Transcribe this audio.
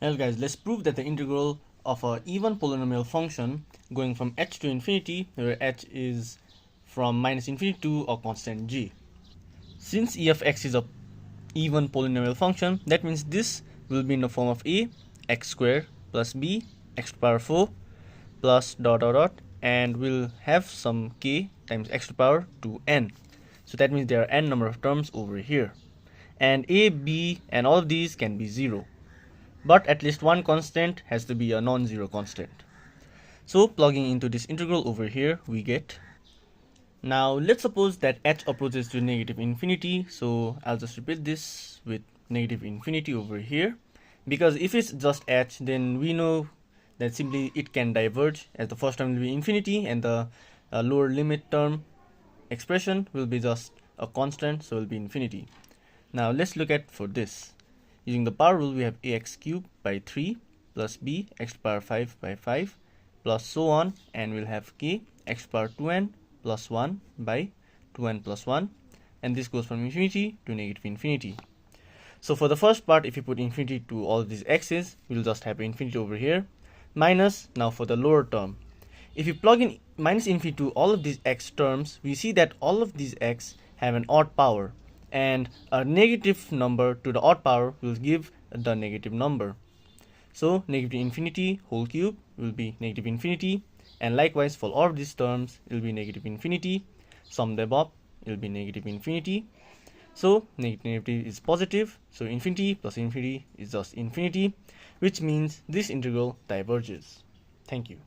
Well guys, let's prove that the integral of a even polynomial function going from h to infinity, where h is from minus infinity to a constant g. Since e of x is a even polynomial function, that means this will be in the form of a x squared plus b x to the power 4 plus dot dot dot, and we'll have some k times x to the power 2n. So that means there are n number of terms over here, and a, b, and all of these can be 0. But at least one constant has to be a non-zero constant. So plugging into this integral over here, we get, now let's suppose that h approaches to negative infinity, so I'll just repeat this with negative infinity over here, because if it's just h, then we know that simply it can diverge, as the first term will be infinity and the lower limit term expression will be just a constant, so it will be infinity. Now let's look at for this. Using the power rule, we have ax cubed by 3 plus b x to the power 5 by 5 plus so on, and we'll have k x to the power 2n plus 1 by 2n plus 1, and this goes from infinity to negative infinity. So for the first part, if you put infinity to all of these x's, we'll just have infinity over here, minus, now for the lower term. If you plug in minus infinity to all of these x terms, we see that all of these x have an odd power, and a negative number to the odd power will give the negative number. So negative infinity whole cube will be negative infinity, and likewise for all of these terms it will be negative infinity. Sum them up, it will be negative infinity. So negative is positive, so infinity plus infinity is just infinity, which means this integral diverges. Thank you.